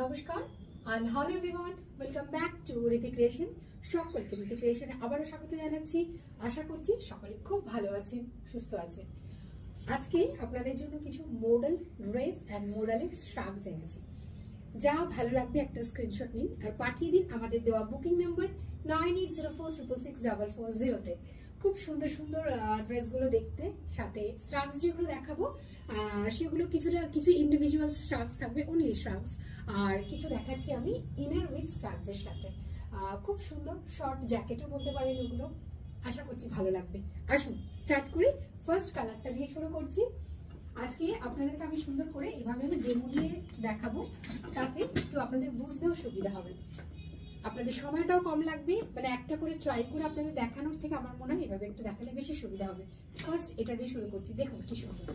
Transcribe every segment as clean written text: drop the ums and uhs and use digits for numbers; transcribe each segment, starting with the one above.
নমস্কার and hello everyone, welcome back to Riti Creation. সকলকে Riti Creation আবারো স্বাগত জানাচ্ছি। আশা করছি সকলে খুব ভালো আছেন, সুস্থ আছেন। আজকে আপনাদের জন্য কিছু মডেল ড্রেস এন্ড মডেলের শাক জেনেছি। যা ভালো লাগবে একটা স্ক্রিনশট নিন আর পাঠিয়ে দিন আমাদের দেওয়া বুকিং নাম্বার 9804666440 তে। খুব সুন্দর সুন্দর ড্রেসগুলো দেখতে, সাথে স্ট্রাকস যেগুলো দেখাবো সেগুলো কিছু ইন্ডিভিজুয়াল স্ট্রাকস থাকবে, অনলি স্ট্রাকস, আর কিছু দেখাচ্ছি আমি ইনার উইথ স্ট্রাকসের সাথে। খুব সুন্দর শর্ট জ্যাকেটও বলতে পারেন ওগুলো। আশা করছি ভালো লাগবে। আসুন স্টার্ট করি। ফার্স্ট কালারটা দিয়ে শুরু করছি। আজকে আপনাদেরকে আমি সুন্দর করে এভাবে আমি ডেমো দিয়ে দেখাবো, তাতে একটু আপনাদের বুঝতেও সুবিধা হবে, আপনাদের সময়টাও কম লাগবে। মানে একটা করে ট্রাই করে আপনাদের দেখানোর থেকে আমার মনে হয় এভাবে একটু দেখালে বেশি সুবিধা হবে। ফার্স্ট এটা দিয়ে শুরু করছি। দেখুন কি সুন্দর,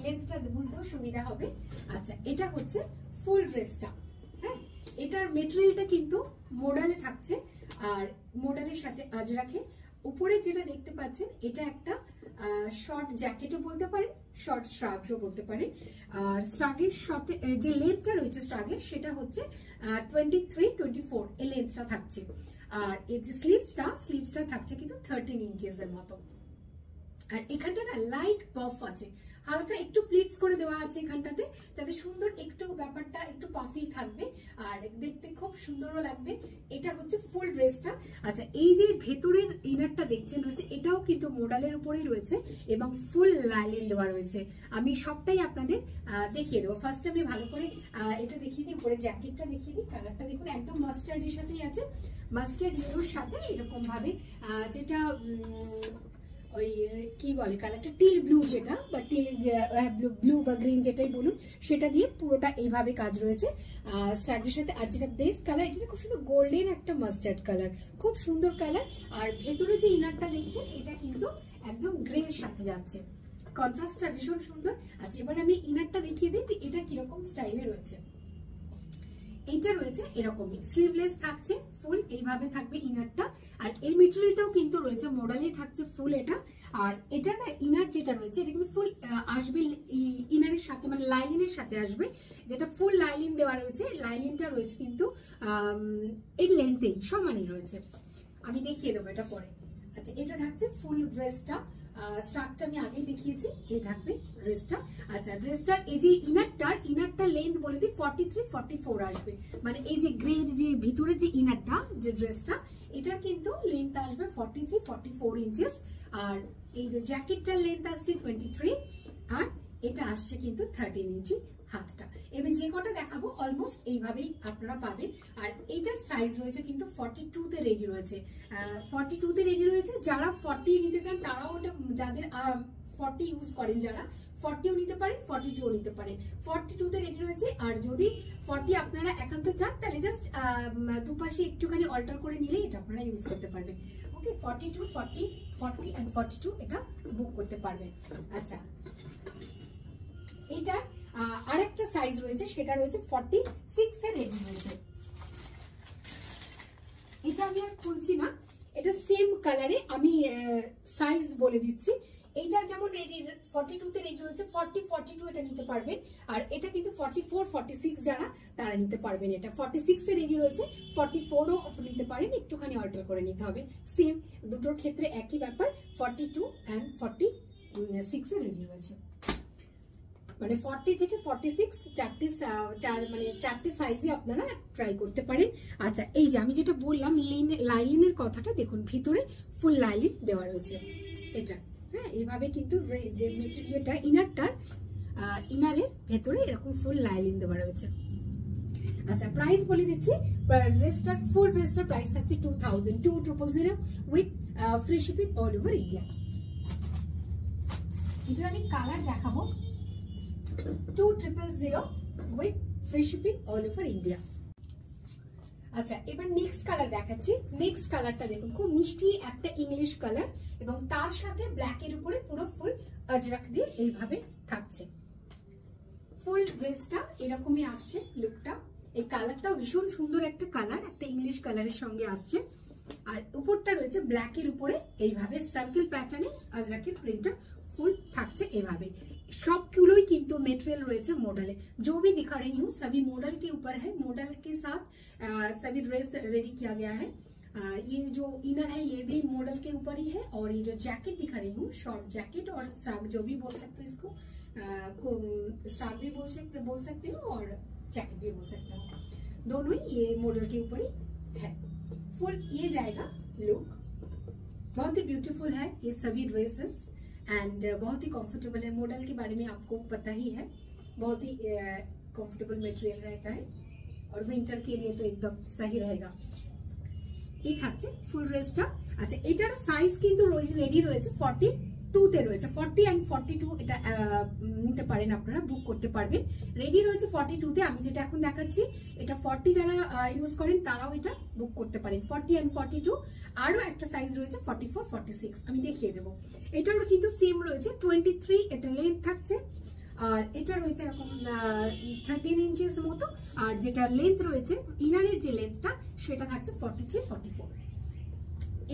লেন্থটা বুঝতেও সুবিধা হবে। আচ্ছা, এটা হচ্ছে ফুল ড্রেসটা। হ্যাঁ, এটার মেটেরিয়ালটা কিন্তু মোডালে থাকছে, আর মোডালের সাথে আজরাকে। উপরে যেটা দেখতে পাচ্ছেন এটা একটা শর্ট জ্যাকেটও বলতে পারেন, শর্ট শ্রাগও বলতে পারেন। আর শ্রাগের সাথে যে লেন্থটা রয়েছে শ্রাগের, সেটা হচ্ছে 23-24 এই লেন্থটা থাকছে। আর এর যে স্লিভসটা থাকছে কিন্তু 13 ইঞ্চেসের মতো। আর এখানটা না লাইট পাফ আছে, হালকা একটু প্লিটস করে দেওয়া আছে এখানটাতে, যাতে সুন্দর একটু ব্যাপারটা একটু পাফি থাকবে আর দেখতে খুব সুন্দরও লাগবে। এটা হচ্ছে ফুল ড্রেসটা। আচ্ছা, এই যে ভেতরের ইনারটা দেখছেন এটাও কিন্তু মোডালের উপরেই রয়েছে এবং ফুল লাইলিন দেওয়া রয়েছে। আমি সবটাই আপনাদের দেখিয়ে দেবো। ফার্স্ট আমি ভালো করে এটা দেখিয়ে দিই, উপরে জ্যাকেটটা দেখিয়ে দিই। কালারটা দেখুন একদম মাস্টার্ডের সাথেই আছে, মাস্টার্ড ইয়েলোর সাথে এরকম ভাবে যেটা ওই কি বলে কালারটা, টিল ব্লু যেটা, বা টিল ব্লু বা গ্রিন যেটাই বলুন, সেটা দিয়ে পুরোটা এইভাবে কাজ রয়েছে স্ট্রাকচারের সাথে। আর যেটা বেস কালার, এটা খুব সুন্দর গোল্ডেন একটা মাস্টার্ড কালার, খুব সুন্দর কালার। আর ভেতরে যে ইনারটা দেখছেন এটা কিন্তু একদম গ্রে এর সাথে যাচ্ছে, কন্ট্রাস্টটা ভীষণ সুন্দর। আচ্ছা, এবার আমি ইনারটা দেখিয়ে দিই যে এটা কিরকম স্টাইলে রয়েছে। এইটা রয়েছে এরকমই, স্লিভলেস থাকছে, ফুল এইভাবে থাকবে ইনারটা। আর এই মেটেরিয়ালটাও কিন্তু রয়েছে মোডালেই থাকছে ফুল এটা। আর এটা না ইনার যেটা রয়েছে এটা কিন্তু ফুল আসবে ইনারের সাথে, মানে লাইলিনের সাথে আসবে, যেটা ফুল লাইলিন দেওয়া রয়েছে। লাইলিনটা রয়েছে কিন্তু এর লেন্থেই সমানই রয়েছে। আমি দেখিয়ে দেবো এটা পরে। আচ্ছা, এটা থাকছে ফুল ড্রেসটা। স্ট্রাকটা আমি আগেই দেখিয়েছি, এই থাকবে ড্রেসটা। আচ্ছা, ড্রেসটার এই যে ইনারটার লেন্থ বলে দিই 43-44 আসবে। মানে এই যে গ্রে যে ভিতরে যে ইনারটা যে ড্রেসটা, এটার কিন্তু লেন্থ আসবে 43-44 ইঞ্চেস। আর এই যে জ্যাকেটটার লেন্থ আসছে 23, আর এটা আসছে কিন্তু 13 ইঞ্চি হাতটা। এবার যে কটা দেখাবো অলমোস্ট এইভাবেই আপনারা পাবেন। আর এইটার সাইজ রয়েছে কিন্তু 42 তে রেডি রয়েছে, 42 তে রেডি রয়েছে। যারা 40 নিতে চান তারাও ওটা, যাদের 40 ইউজ করেন যারা, 40ও নিতে পারেন, 42ও নিতে পারেন। 42 তে রেডি রয়েছে। আর যদি 40 আপনারা একান্ত চান তাহলে জাস্ট দুপাশে একটুখানি অল্টার করে নিলে এটা আপনারা ইউজ করতে পারবেন। ওকে, 42, 40 and 42 এটা বুক করতে পারবেন। আচ্ছা, এটার আরেকটা সাইজ রয়েছে, সেটা রয়েছে 46 এর রেডি রয়েছে। এটা আমি আর খুলছি না, এটা সেম কালারে আমি সাইজ বলে দিচ্ছি। এইটার যেমন রেডি 42 তে রেডি রয়েছে, 40-42 এটা নিতে পারবেন। আর এটা কিন্তু 44-46 যারা তারা নিতে পারবেন। এটা 46 এ রেডি রয়েছে, 44ও নিতে পারেন, একটুখানি অল্টার করে নিতে হবে। সেম দুটোর ক্ষেত্রে একই ব্যাপার, 42 and 46 এ রেডি রয়েছে। মানে 40 থেকে 46 চারটে সাইজে আপনারা ট্রাই করতে পারেন। আচ্ছা, এই যে আমি যেটা বললাম লাইলিনের কথাটা দেখুন, ভিতরে ফুল লাইলিন দেওয়া রয়েছে এটা। হ্যাঁ, এইভাবে কিন্তু যে মেটেরিয়ালটা ইনারের ভেতরে এরকম ফুল লাইলিন দেওয়া রয়েছে। আচ্ছা, প্রাইস বলে দিচ্ছি। ফুল ড্রেসটার প্রাইস থাকছে 2000 with free shipping all over India. এটা আমি কালার দেখাবো 2000 with free shipping all over India. আচ্ছা, এবার নেক্সট কালার দেখাচ্ছি। নেক্সট কালারটা দেখুন, খুব মিষ্টি একটা ইংলিশ কালার, এবং তার সাথে ব্ল্যাক এর উপরে পুরো ফুল আজরাক দিয়ে এইভাবে থাকছে। ফুল ড্রেসটা এরকমই আসছে লুকটা। এই কালারটাও ভীষণ সুন্দর একটা কালার, একটা ইংলিশ কালারের সঙ্গে আসছে। আর উপরটা রয়েছে ব্ল্যাক এর উপরে এইভাবে সার্কেল প্যাটার্নে আজরাকের প্রিন্টটা ফুল থাকছে এভাবে। सबগুলোই কিন্তু মেটেরিয়াল রয়েছে মডেলে। जो भी दिखा रही हूँ सभी मॉडल के ऊपर है, मॉडल के साथ सभी ड्रेस रेडी किया गया है। ये जो इनर है ये भी मॉडल के ऊपर ही है, और ये जो जैकेट दिखा रही हूँ शॉर्ट जैकेट और स्ट्रैप जो भी बोल सकते हो इसको, स्ट्रैप भी बोल सकते हो और जैकेट भी बोल सकते हो, दोनों ही ये मॉडल के ऊपर ही है। फुल ये जाएगा लुक, बहुत ही ब्यूटीफुल है ये सभी ड्रेसेस एंड बहुत ही कंफर्टेबल है। मॉडल के बारे में आपको पता ही है, बहुत ही कंफर्टेबल मटेरियल रहता है और विंटर के लिए तो एकदम सही रहेगा। এই থাকছে ফুল ড্রেসটা। আচ্ছা এটার সাইজ কিন্তু রেডি রয়েছে 42 তে রয়েছে, 40 এন্ড 42 এটা নিতে পারেন, আপনারা বুক করতে পারবেন। রেডি রয়েছে 42 তে, আমি যেটা এখন দেখাচ্ছি এটা 40 যারা ইউজ করেন তারাও এটা বুক করতে পারেন। 40 এন্ড 42 আরো একটা সাইজ রয়েছে 44 46, আমি দেখিয়ে দেব। এটারও কিন্তু সেম রয়েছে 23, এটা লেন্থ থাকছে, আর এটা রয়েছে এরকম 13 ইঞ্চেস মতো, আর যেটা লেন্থ রয়েছে ইনারের যে লেন্থটা সেটা থাকছে 43 44।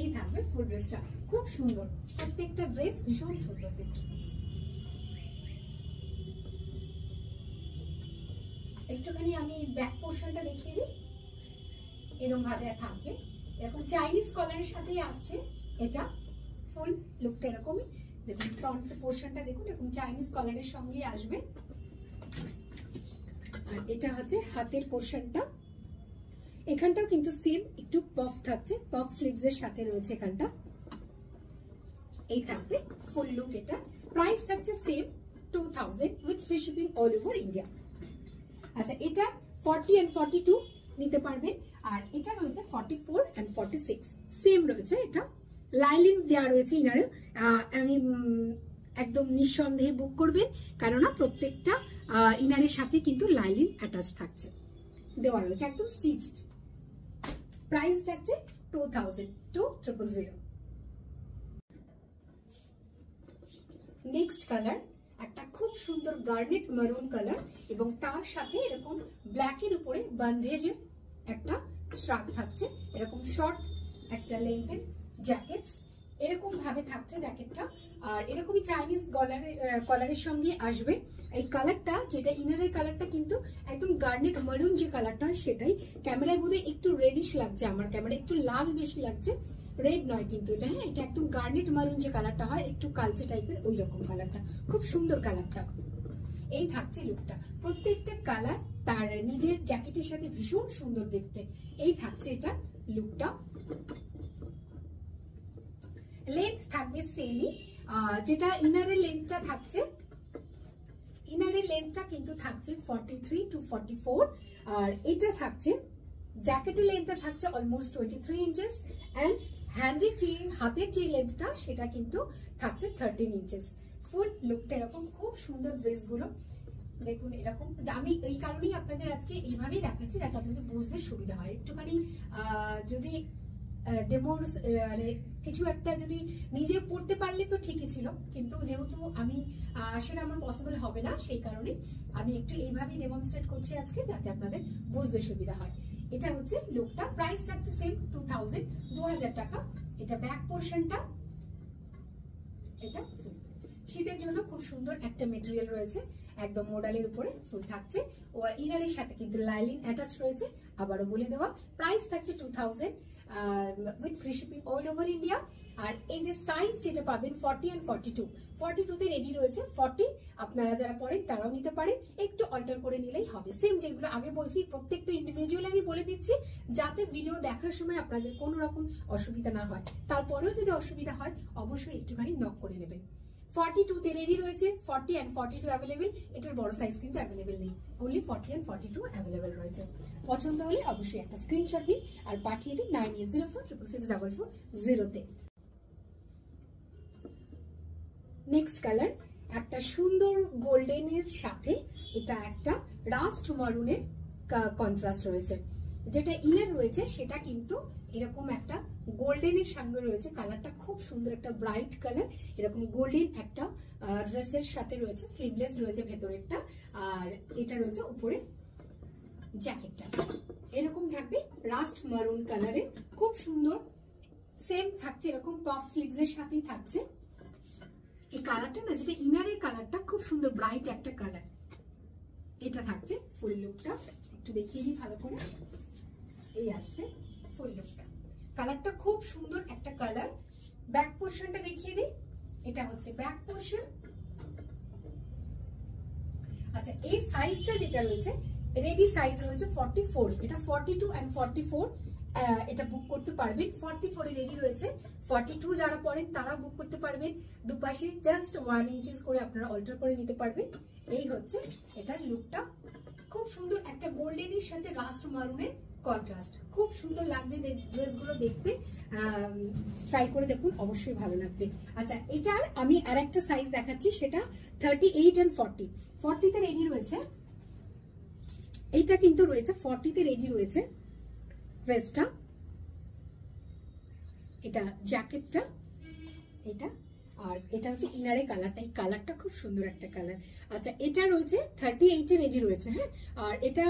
এই থাকবে ফুল ড্রেসটা, খুব সুন্দর, প্রত্যেকটা ড্রেস ভীষণ সুন্দর দেখতে। একটুখানি আমি ব্যাক পোর্শনটা দেখিয়ে দিই, এরকম ভাবে থাকবে, এরকম চাইনিজ কলারের সাথেই আসছে। এটা ফুল লুকটা এরকমই, দেখুন ফ্রন্ট পোর্শনটা দেখুন এরকম চাইনিজ কলারের সঙ্গেই আসবে। আর এটা হচ্ছে হাতের পোর্শনটা, এখানটাও কিন্তু সেম একটু পফ থাকছে, পফ স্লিভস এর সাথে রয়েছে এখানটা। এই থাকবে ফুল লুক, এটা প্রাইস থাকছে same 2000 with free shipping all over India. আচ্ছা এটা 40 এন্ড 42 নিতে পারবেন, আর এটা রয়েছে 44 এন্ড 46 সেম রয়েছে। এটা লাইলিন দেওয়া রয়েছে ইনারে, আমি একদম নিঃসন্দেহে বুক করবেন, কেননা প্রত্যেকটা ইনারের সাথে কিন্তু লাইলিন অ্যাটাচ থাকছে, দেওয়া রয়েছে একদম স্টিচড। প্রাইস থাকছে 2000 2000। নেক্সট কালার একটা খুব সুন্দর গার্নেট মারুন কালার, এবং তার সাথে এরকম ব্ল্যাকের উপরে বান্ধেজের একটা শার্ট থাকছে, এরকম শর্ট একটা লেন্থের জ্যাকেটস এরকম ভাবে থাকছে জ্যাকেটটা, আর এরকমই চাইনিজ কলারের সঙ্গে আসবে। এই কালারটা যেটা ইনারের কালারটা কিন্তু একদম গার্নেট মারুন যে কালারটা, সেটাই ক্যামেরায় বোধহয় একটু রেডিশ লাগছে, আমার ক্যামেরা একটু লাল বেশি লাগছে, রেড নয় কিন্তু এটা, হ্যাঁ এটা একদম গার্নেট মারুন যে কালারটা হয়, একটু কালচে টাইপের ওই রকম কালারটা, খুব সুন্দর কালারটা। এই থাকছে লুকটা, প্রত্যেকটা কালার তার নিজের জ্যাকেটের সাথে ভীষণ সুন্দর দেখতে। এই থাকছে এটা লুকটা। লেন্থ থাকবে সেমই, যেটা ইনারের লেন্থটা থাকছে, ইনারের লেন্থটা কিন্তু থাকছে 43 to 44, আর এটা থাকছে জ্যাকেটের লেন্থটা থাকছে অলমোস্ট 23 ইঞ্চেস, এন্ড হ্যান্ডের যে হাতের যে লেন্থটা সেটা কিন্তু থাকছে 13 ইঞ্চেস। ফুল লুকটা এরকম, খুব সুন্দর ড্রেসগুলো দেখুন এরকম। আমি এই কারণেই আপনাদের আজকে এইভাবেই দেখাচ্ছি যাতে আপনাদের বুঝতে সুবিধা হয়। একটুখানি যদি কিছু একটা যদি নিজে পড়তে পারলে তো ঠিকই ছিল, কিন্তু যেহেতু আমি সেটা আমার পসিবল হবে না, সেই কারণে আমি একটু এইভাবেই ডেমনস্ট্রেট করছি আজকে যাতে আপনাদের বুঝতে সুবিধা হয়। এটা হচ্ছে লুকটা, প্রাইস থাকছে সেম 2000 টাকা। এটা ব্যাক পোর্শনটা, এটা ফুল শীতের জন্য খুব সুন্দর একটা মেটেরিয়াল রয়েছে, একদম মডেলের উপরে ফুল থাকছে, ও ইনারের সাথে কিন্তু লাইলিন অ্যাটাচ রয়েছে। আবারও বলে দেওয়া, প্রাইস থাকছে 2000 with free shipping all over India. আর এই যে সাইজ যেটা পাবেন 40 এন্ড 42 তে রেডি রয়েছে। 40 আপনারা যারা পড়েন তারাও নিতে পারেন, একটু অল্টার করে নিলেই হবে। সেম যেগুলো আগে বলছি প্রত্যেকটা ইন্ডিভিজুয়ালি আমি বলে দিচ্ছি, যাতে ভিডিও দেখার সময় আপনাদের কোনো রকম অসুবিধা না হয়। তারপরেও যদি অসুবিধা হয় অবশ্যই একটুখানি নক করে নেবেন। 42 তে রেডি রয়েছে, 40 এন্ড 42 অ্যাভেলেবেল। এটার বড় সাইজ কিন্তু অ্যাভেলেবেল নেই, অনলি 40 এন্ড 42 অ্যাভেলেবেল রয়েছে। পছন্দ হলে অবশ্যই একটা স্ক্রিনশট দিন আর পাঠিয়ে দিন 9804666600 তে। নেক্সট কালার একটা সুন্দর গোল্ডেনের সাথে এটা একটা রাস্ট মারুনের কন্ট্রাস্ট রয়েছে, যেটা ইনার রয়েছে সেটা কিন্তু এরকম একটা গোল্ডেনের সঙ্গে রয়েছে। কালারটা খুব সুন্দর, একটা ব্রাইট কালার, এরকম গোল্ডেন একটা ড্রেসের সাথে রয়েছে, স্লিভলেস রয়েছে ভেতরেরটা, আর এটা রয়েছে উপরে জ্যাকেটটা এরকম থাকবে রাস্ট মারুন কালারের, খুব সুন্দর। সেম থাকছে এরকম পফ স্লিভস এর সাথেই থাকছে। এই কালারটা না, যেটা ইনারের কালারটা খুব সুন্দর ব্রাইট একটা কালার। এটা থাকছে ফুল লুকটা, একটু দেখিয়ে দিই ভালো করে। এই আসছে ফুল লুকটা, কালারটা খুব সুন্দর একটা কালার। ব্যাক পোর্শনটা দেখিয়ে দিই, এটা হচ্ছে ব্যাক পোর্শন। আচ্ছা, এই সাইজটা যেটা রয়েছে রেডি সাইজ রয়েছে 44, এটা 42 এন্ড 44 এটা বুক করতে পারবেন। 44 এ রেডি রয়েছে, 42 যারা পড়েন তারা বুক করতে পারবেন। দুপাশে জাস্ট 1 ইঞ্চেস করে আপনারা অল্টার করে নিতে পারবেন। এই হচ্ছে এটার লুকটা, খুব সুন্দর একটা গোল্ডেনের সাথে রাস্ট মারুনের কন্ট্রাস্ট, খুব সুন্দর লাগছে ড্রেসগুলো দেখতে। ট্রাই করে দেখুন, অবশ্যই ভালো লাগবে। আচ্ছা, এটার আমি আর একটা সাইজ দেখাচ্ছি, সেটা 38 এন্ড 40। 40 তে রেডি রয়েছে, এইটা কিন্তু রয়েছে 40 তে রেডি রয়েছে ড্রেসটা। এটা জ্যাকেটটা, এটা আর এটা হচ্ছে ইনারে কালারটা। এই কালারটা খুব সুন্দর একটা কালার। আচ্ছা, এটা রয়েছে 38 এ রেডি রয়েছে। হ্যাঁ, আর এটা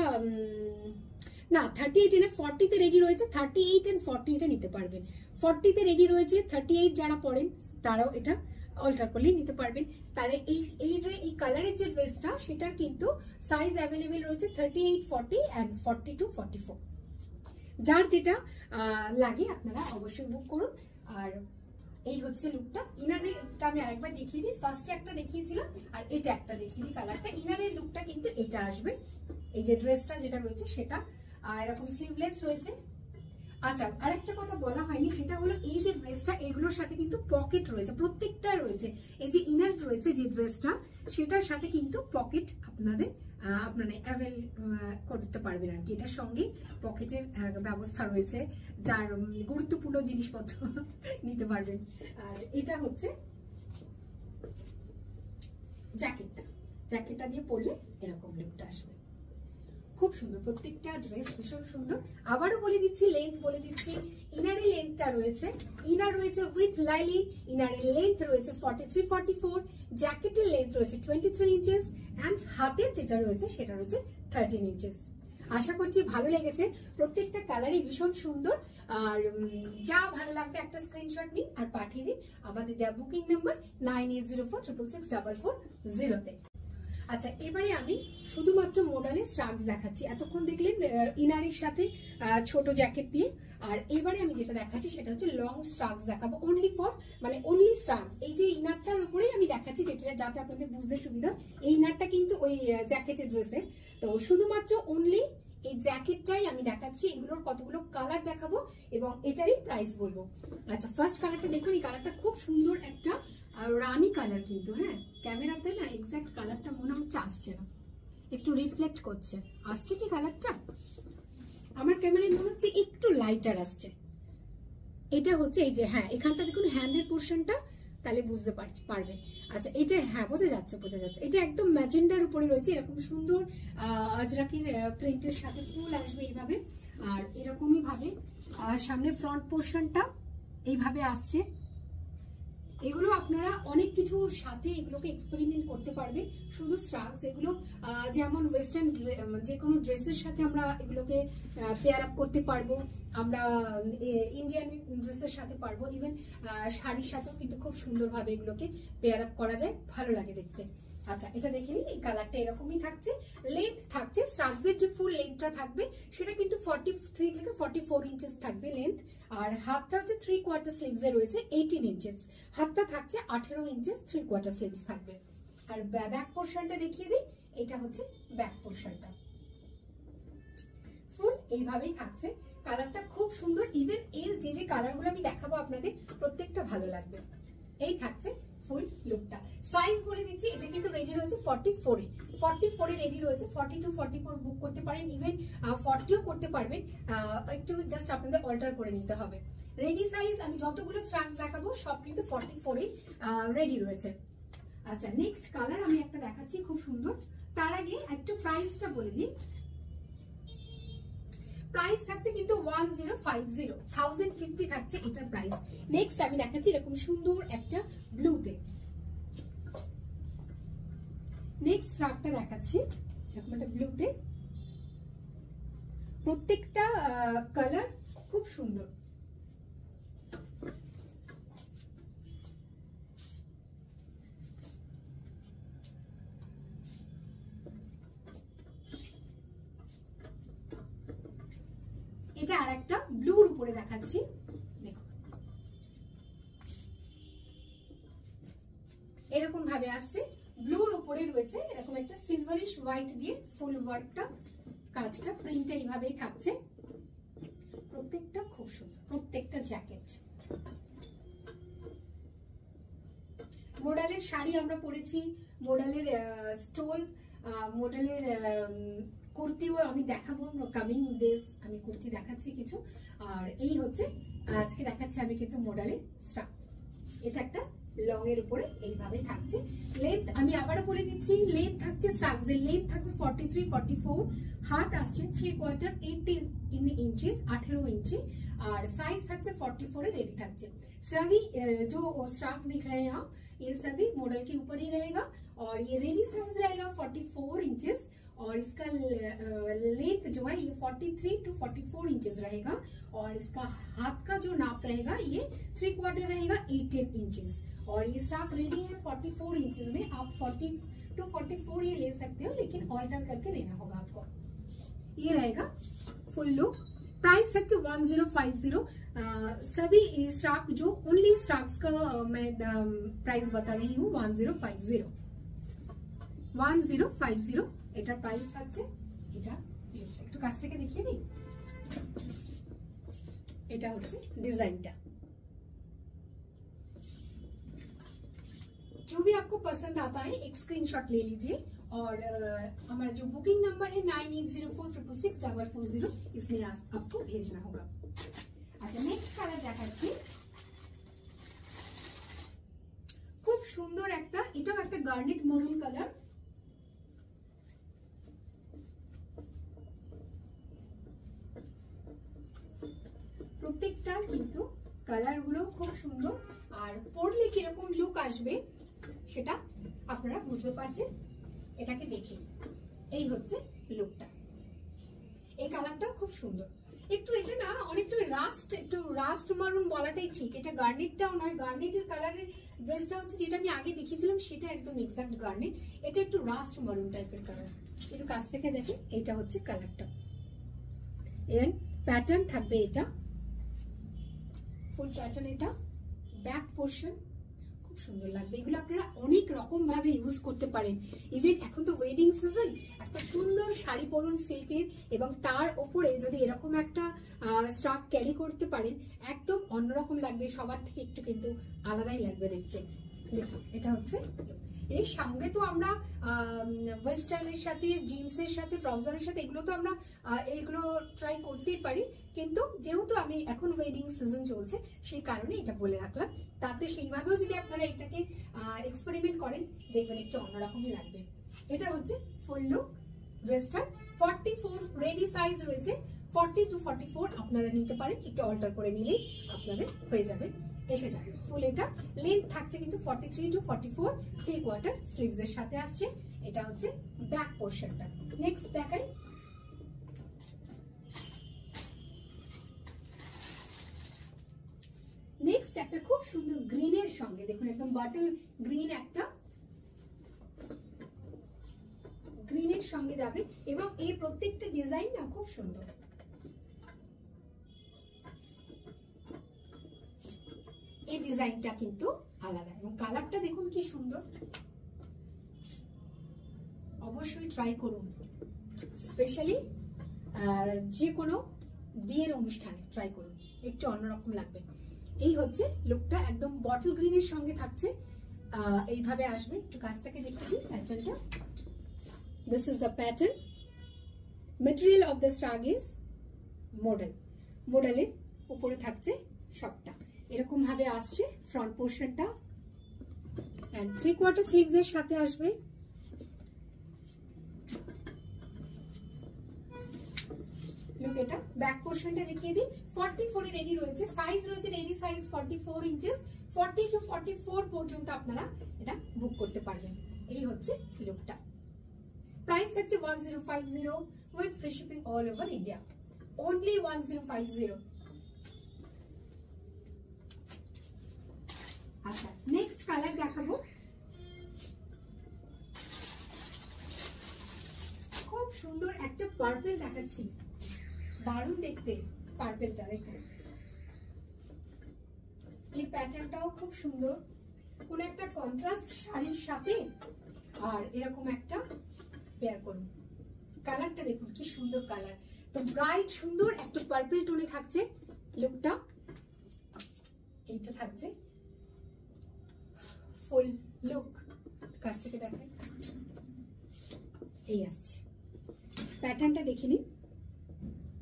না 38 না 40 তে রেডি রয়েছে। 38 এন্ড 40 এটা নিতে পারবেন। 40 তে রেডি রয়েছে, 38 যারা পড়েন তারাও এটা অল্টার করলে নিতে পারবেন। তারে এই কালারের যে ড্রেসটা সেটার কিন্তু সাইজ অ্যাভেলেবেল রয়েছে 38, 40 এন্ড 42, 44। যার যেটা লাগে আপনারা অবশ্যই বুক করুন। আর এই হচ্ছে লুকটা। ইনারেরটা আমি আরেকবার দেখিয়ে দিই, ফার্স্টে একটা দেখিয়েছিলাম আর এটা একটা দেখিয়ে দিই কালারটা। ইনারের লুকটা কিন্তু এটা আসবে, এই যে ড্রেসটা যেটা রয়েছে সেটা এরকম স্লিভলেস রয়েছে। আচ্ছা, আরেকটা কথা বলা হয়নি, সেটা হলো এই যে ড্রেসটা এগুলোর সাথে কিন্তু পকেট রয়েছে, প্রত্যেকটা রয়েছে। এই যে ইনার রয়েছে যে ড্রেসটা, সেটার সাথে কিন্তু পকেট আপনারা অ্যাভেল করতে পারবেন আর কি। এটার সঙ্গে পকেটের ব্যবস্থা রয়েছে, যার গুরুত্বপূর্ণ জিনিসপত্র নিতে পারবেন। আর এটা হচ্ছে জ্যাকেটটা দিয়ে পরলে এরকম লুকটা আসবে, খুব সুন্দর। প্রত্যেকটা ড্রেস ভীষণ সুন্দর। আবারও বলে দিচ্ছি, লেন্থ বলে দিচ্ছি। ইনারের লেন্থটা রয়েছে, ইনার রয়েছে উইথ লাইলিং, ইনারের লেন্থ রয়েছে 43, 44, জ্যাকেটের লেন্থ রয়েছে 23 ইঞ্চেস এন্ড হাতের যেটা রয়েছে সেটা রয়েছে 13 ইঞ্চেস। আশা করছি ভালো লেগেছে, প্রত্যেকটা কালারই ভীষণ সুন্দর। আর যা ভালো লাগবে একটা স্ক্রিনশট নিন আর পাঠিয়ে দিন আমাদের দেওয়া বুকিং নাম্বার 9804666440 তে। আচ্ছা, এবারে আমি শুধুমাত্র মডেলের স্ট্রাগস দেখাচ্ছি। এতক্ষণ দেখলেন ইনারের সাথে ছোট জ্যাকেট দিয়ে, আর এবারে আমি যেটা দেখাচ্ছি সেটা হচ্ছে লং স্ট্রাগস দেখাবো। অনলি স্ট্রাগস। এই যে ইনারটার উপরেই আমি দেখাচ্ছি, যেটা যাতে আপনাদের বুঝতে সুবিধা। এই ইনারটা কিন্তু ওই জ্যাকেটের ড্রেসের, তো শুধুমাত্র অনলি এই জ্যাকেটটাই আমি দেখাচ্ছি। এগুলোর কতগুলো কালার দেখাবো এবং এটারই প্রাইস বলবো। আচ্ছা, ফার্স্ট কালারটা দেখুন, এই কালারটা খুব সুন্দর একটা রানী কালার কিন্তু। হ্যাঁ, ক্যামেরাতে না এক্সাক্ট কালারটা মনে হচ্ছে আসছে না, একটু রিফ্লেক্ট করছে। আসছে কি কালারটা? আমার ক্যামেরায় মনে হচ্ছে একটু লাইটার আসছে। এটা হচ্ছে এই যে, হ্যাঁ এখানটা দেখুন হ্যান্ডের পোর্শনটা, তাহলে বুঝতে পারবে। আচ্ছা, এটা হ্যাঁ বোঝা যাচ্ছে। এটা একদম ম্যাজেন্ডার উপরে রয়েছে, এরকম সুন্দর আজরাকির প্রিন্টের সাথে ফুল আসবে এইভাবে। আর এরকমই ভাবে সামনে ফ্রন্ট পোর্শনটা এইভাবে আসছে। এগুলো আপনারা অনেক কিছুর সাথে এগুলোকে এক্সপেরিমেন্ট করতে পারবেন। শুধু স্ট্রাগস এগুলো যেমন ওয়েস্টার্ন যে কোনো ড্রেসের সাথে আমরা এগুলোকে পেয়ার আপ করতে পারবো, আমরা ইন্ডিয়ান ড্রেসের সাথে পারবো, ইভেন শাড়ির সাথেও কিন্তু খুব সুন্দরভাবে এগুলোকে পেয়ার আপ করা যায়, ভালো লাগে দেখতে। আচ্ছা, এটা দেখে নিন, এই কালারটা এরকমই থাকছে। লেন্থ থাকছে স্ট্রাগসের যে ফুল লেন্থটা থাকবে সেটা কিন্তু 43 থেকে 44 ইঞ্চেস থাকবে লেন্থ। আর হাতটা হচ্ছে 3/4 স্লিভসে রয়েছে 18 ইঞ্চেস। হাতটা থাকছে 18 ইঞ্চেস, 3/4 স্লিভস থাকবে। আর ব্যাক পোর্শনটা দেখিয়ে দিই, এটা হচ্ছে ব্যাক পোর্শনটা। ফুল এইভাবেই থাকছে, কালারটা খুব সুন্দর। ইভেন এর যে কালারগুলো আমি দেখাবো আপনাদের প্রত্যেকটা ভালো লাগবে। এই থাকছে ফুল লুকটা। সাইজ বলে দিচ্ছি, এটা কিন্তু রেডি রয়েছে 44 এ রেডি রয়েছে। 42, 44 বুক করতে পারেন, ইভেন 40ও করতে পারবেন, একটু জাস্ট আপনাদের অল্টার করে নিতে হবে। রেডি সাইজ আমি যতগুলো স্ট্রাগস দেখাবো সব কিন্তু 44 এ রেডি রয়েছে। আচ্ছা, নেক্সট কালার আমি একটা দেখাচ্ছি খুব সুন্দর। তার আগে একটু প্রাইসটা বলে দিই। প্রাইস থাকছে কিন্তু 1050 থাকছে এটার প্রাইস। নেক্সট আমি দেখাচ্ছি এরকম সুন্দর একটা ব্লুতে। নেক্সট স্ট্রাগটা দেখাচ্ছি এরকম একটা ব্লুতে। প্রত্যেকটা কালার খুব সুন্দর। এটা আর একটা ব্লুর উপরে দেখাচ্ছি, দেখো এরকম ভাবে আসছে, ব্লুর উপরে রয়েছে এরকম একটা সিলভারিশ হোয়াইট দিয়ে ফুল ওয়ার্কটা, কাজটা প্রিন্ট এইভাবেই থাকছে। প্রত্যেকটা খুব সুন্দর, প্রত্যেকটা জ্যাকেট। মডেলের শাড়ি আমরা পরেছি, মডেলের স্টোল, মডেলের কুর্তিও আমি দেখাবো, কামিং ডেজ আমি কুর্তি দেখাচ্ছি কিছু। আর এই হচ্ছে আজকে দেখাচ্ছি আমি কিন্তু মডেলের স্ট্রাপ। এটা একটা লং এর উপরে এইভাবে থাকছে। লেন্থ আমি আবারও বলে দিচ্ছি, লেন্থ থাকছে স্ট্রাপস এর লেন্থ থাকবে 43 44, হাত আসছে 3/4 80 इंचेस 18 इंची, और साइज থাকছে 44 এ रेडी থাকছে। सभी जो स्ट्रैप्स दिख रहे हैं आप, ये सभी मॉडल के ऊपर ही रहेगा, और ये रेडी साइज रहेगा 44 इंचेस, और इसका लेंथ जो है ये 43 to 44 इंचेस रहेगा, और इसका हाथ का जो नाप रहेगा ये 3/4 रहेगा 18 इंचेस, और ये स्ट्रैप रेडी है 44 इंचेस में। आप 40 to 44 ये ले सकते हो, लेकिन ऑल्टर करके लेना होगा आपको। ये रहेगा फुल लुक। प्राइस है 1050। सभी स्टॉक जो ओनली स्टॉक्स का मैं प्राइस बता रही हूँ 1050 এটার প্রাইস আছে। এটা একটু কাছ থেকে দেখিয়ে দিই, এটা হচ্ছে ডিজাইনটা। जो भी आपको पसंद आता है एक स्क्रीनशॉट ले लीजिए, और हमारा जो बुकिंग नंबर है 9804666440, इसमें आपको भेजना होगा। अच्छा, नेक्स्ट কালার দেখাচ্ছি, খুব সুন্দর একটা, এটাও একটা গার্নেট মেরুন কালার। প্রত্যেকটা কিন্তু কালার গুলো খুব সুন্দর, আর পরলে কিরকম লুক আসবে সেটা আপনারা বুঝতে পারছেন এটাকে দেখে। এই হচ্ছে লুকটা, এই কালারটা খুব সুন্দর। একটু এটা না অনেকটা রাস্ট মারুন বলাটাই ঠিক, এটা গার্নেটটাও নয়, গার্নেটের কালারের ড্রেসটা হচ্ছে যেটা আমি আগে দেখিয়েছিলাম সেটা একদম এক্সাক্ট গার্নেট, এটা একটু রাস্ট মারুন টাইপের কালার। একটু কাছ থেকে দেখেন, এটা হচ্ছে কালারটা, এর প্যাটার্ন থাকবে এটা ফুল প্যাটার্ন, এটা ব্যাক পোর্শন খুব সুন্দর লাগবে। এগুলো আপনারা অনেক রকম ভাবে ইউজ করতে পারেন। ইভেন এখন তো ওয়েডিং সিজন, একটা সুন্দর শাড়ি পরুন সিল্কের, এবং তার উপরে যদি এরকম একটা স্টক ক্যারি করতে পারেন, একদম অন্যরকম লাগবে, সবার থেকে একটু কিন্তু আলাদাই লাগবে দেখতে। দেখুন এটা হচ্ছে, এর সঙ্গে তো আমরা ওয়েস্টার্নের সাথে, জিন্সের সাথে, ট্রাউজারের সাথে এগুলো তো আমরা এগুলো ট্রাই করতেই পারি, কিন্তু যেহেতু আমি এখন ওয়েডিং সিজন চলছে সেই কারণে এটা বলে রাখলাম। তাতে সেইভাবেও যদি আপনারা এটাকে এক্সপেরিমেন্ট করেন দেখবেন একটু অন্যরকমই লাগবে। এটা হচ্ছে ফুল লুক ড্রেসটা। 44 রেডি সাইজ রয়েছে, 40 to 44 আপনারা নিতে পারেন, একটু অল্টার করে নিলেই আপনাদের হয়ে যাবে, এসে যাবে ফুল। এটা লেন্থ থাকছে কিন্তু 43 to 44, 3/4 স্লিভস এর সাথে আসছে। এটা হচ্ছে ব্যাক পোর্শনটা। নেক্সট দেখাই, নেক্সট একটা খুব সুন্দর গ্রিনের সঙ্গে, দেখুন একদম বটল গ্রিন, একটা গ্রিনের সঙ্গে যাবে, এবং এই প্রত্যেকটা ডিজাইন না খুব সুন্দর। এই ডিজাইনটা কিন্তু আলাদা, এবং কালারটা দেখুন কি সুন্দর। অবশ্যই ট্রাই করুন, স্পেশালি যে কোনো বিয়ের অনুষ্ঠানে ট্রাই করুন, একটু অন্যরকম লাগবে। এই হচ্ছে লুকটা, একদম বটল গ্রিনের সঙ্গে থাকছে, এইভাবে আসবে। একটু কাছ থেকে দেখিয়েছি প্যাটার্নটা। This is the pattern. Material of the স্ট্রাগ ইজ মডেল, মডেলের উপরে থাকছে সবটা, এরকম ভাবে আসছে ফ্রন্ট পোর্শনটা, এন্ড 3/4 স্লিভস এর সাথে আসবে। লুক, এটা ব্যাক পোর্শনটা দেখিয়ে দিই। 44 এ রেডি রয়েছে, সাইজ রয়েছে রেডি সাইজ 44 ইঞ্চেস, 40 to 44 পর্যন্ত আপনারা এটা বুক করতে পারবেন। এই হচ্ছে লুকটা। প্রাইস থাকছে 1050 with free shipping all over India, only 1050। আচ্ছা, নেক্সট কালার দেখাবো, খুব সুন্দর একটা পার্পল দেখাচ্ছি, দারুণ দেখতে। পার্পেলটা দেখুন, এই প্যাটার্নটাও খুব সুন্দর, কোন একটা কন্ট্রাস্ট শাড়ির সাথে আর এরকম একটা পেয়ার করুন। কালারটা দেখুন কি সুন্দর কালার, তো ব্রাইট সুন্দর একটু পার্পল টোনে থাকছে লুকটা। এইটা থাকছে ফুল লুক, কাছ থেকে দেখাই, এই আসছে প্যাটার্নটা দেখে নিন।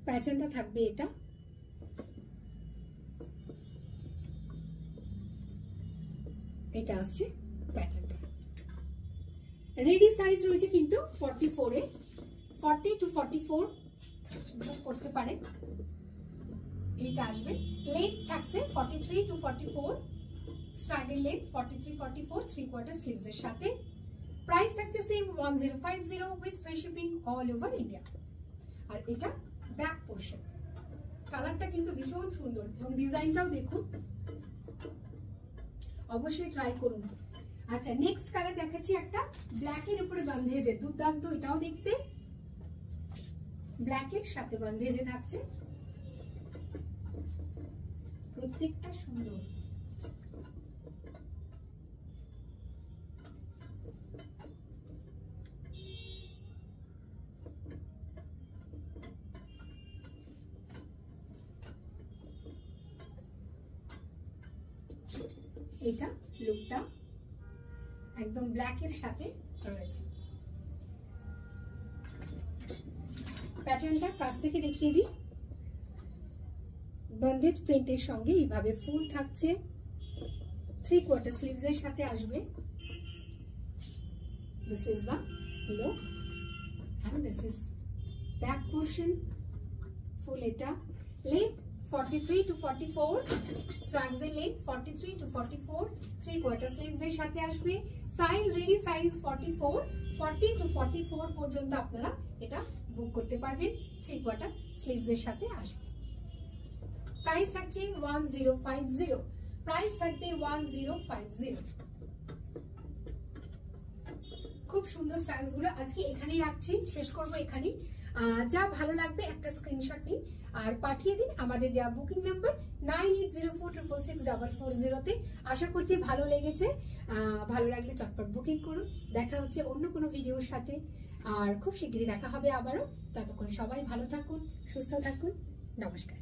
প্যাটার্নটা থাকবে এটা, এটা আসছে প্যাটার্নটা। রেডি সাইজ রয়েছে কিন্তু 44 এর, 40 to 44 করতে পারে। এইটা আসবে, লেন্থ থাকছে 43 to 44, স্ট্রাগল লেন্থ 43 44, 3/4 স্লিভস এর সাথে। প্রাইস থাকছে same 1050 with free shipping all over India. আর এটা ব্যাক পোর্শন, কালারটা কিন্তু ভীষণ সুন্দর এবং ডিজাইনটাও দেখুন, অবশ্যই ট্রাই করুন। আচ্ছা, নেক্সট কালার দেখাচ্ছি একটা ব্ল্যাকের উপরে বান্ধেজে, দুর্দান্ত এটাও দেখতে, ব্ল্যাকের সাথে বান্ধেজে থাকছে, প্রত্যেকটা সুন্দর। এটা লুকটা একদম ব্ল্যাকের সাথে রয়েছে। প্যাটার্নটা কাছ থেকে দেখিয়ে দিই, বন্দেজ প্রিন্টের সঙ্গে এইভাবে ফুল থাকছে, 3/4 স্লিভস এর সাথে আসবে। This is the look and this is back portion full. এটা লেন্থ 43 to 44, স্ট্রাগস এর লেন্থ 43 to 44, 3/4 স্লিভস এর সাথে আসবে। সাইজ রেডি সাইজ 44, 40 to 44 পর্যন্ত আপনারা এটা বুক করতে পারবেন, 3/4 স্লিভস এর সাথে আসবে। প্রাইস থাকছে 1050, প্রাইস থাকবে 1050। খুব সুন্দর স্টাইলস গুলো আজকে এখানেই রাখছি, শেষ করবো এখানেই। যা ভালো লাগবে একটা স্ক্রিনশট নিন আর পাঠিয়ে দিন আমাদের দেওয়া বুকিং নাম্বার 9804666440 তে। আশা করছি ভালো লেগেছে, ভালো লাগলে চটপট বুকিং করুন। দেখা হচ্ছে অন্য কোনো ভিডিওর সাথে, আর খুব শীঘ্রই দেখা হবে আবারও। ততক্ষণ সবাই ভালো থাকুন, সুস্থ থাকুন, নমস্কার।